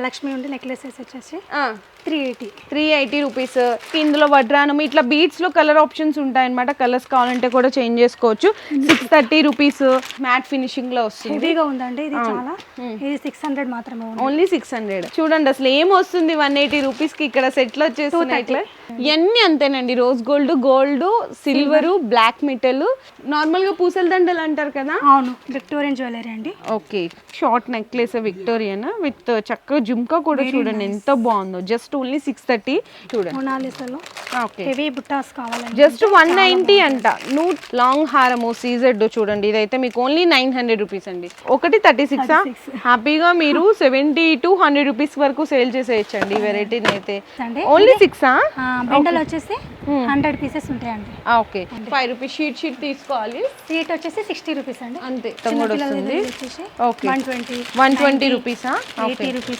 లక్ష్మి ఉండి నెక్లెసెస్ వచ్చేసి 380 రూపీస్. ఇందులో వడ్రానం ఇట్లా బీడ్స్ లో కలర్ ఆప్షన్స్ ఉంటాయన్నమాట. కలర్స్ కావాలంటే కూడా చేంజ్ చేసుకోవచ్చు. 630 రూపీస్ మ్యాట్ ఫినిషింగ్ లో వస్తుంది. హెవీగా ఉందండి ఇది చాలా. ఇది 600 మాత్రమే ఉంది. ఓన్లీ 600. చూడండి అసలు ఏం వస్తుంది 180 రూపీస్ కి ఇక్కడ సెట్లు వచ్చేస్తున్నాయి. ఇవన్నీ అంతేనండి. Rose gold, gold, silver, black metal, normal గా పూసల దండలు అంటారు కదా. అవును, విక్టోరియన్ జ్యువెలరీ అండి. Okay, short necklace Victorian with చక్కగా జుమ్కా కూడా చూడండి ఎంత బాగుందో. Just only 630. చూడండి మొనాలిసాలో ఓకే, హెవీ బుట్టాస్ కావాలండి. జస్ట్ 190 అంట. నూట్ లాంగ్ హారము సీజెడ్ చూడండి. ఇదైతే మీకు ఓన్లీ 900 రూపీస్ అండి. ఒకటి 36. హ్యాపీగా మీరు 70 to 100 రూపీస్ వరకు సేల్ చేసేయచ్చండి ఈ వెరైటీని అయితే. ఓన్లీ 6. బండల్ వచ్చేసి 100 పీసెస్ ఉంటాయండి. ఓకే, 5 రూపీస్ షీట్ తీసుకోవాలి. సీట్ వచ్చేసి 60 రూపీస్ అండి. అంతే. Okay, 120 rupees. 80 రూపీస్.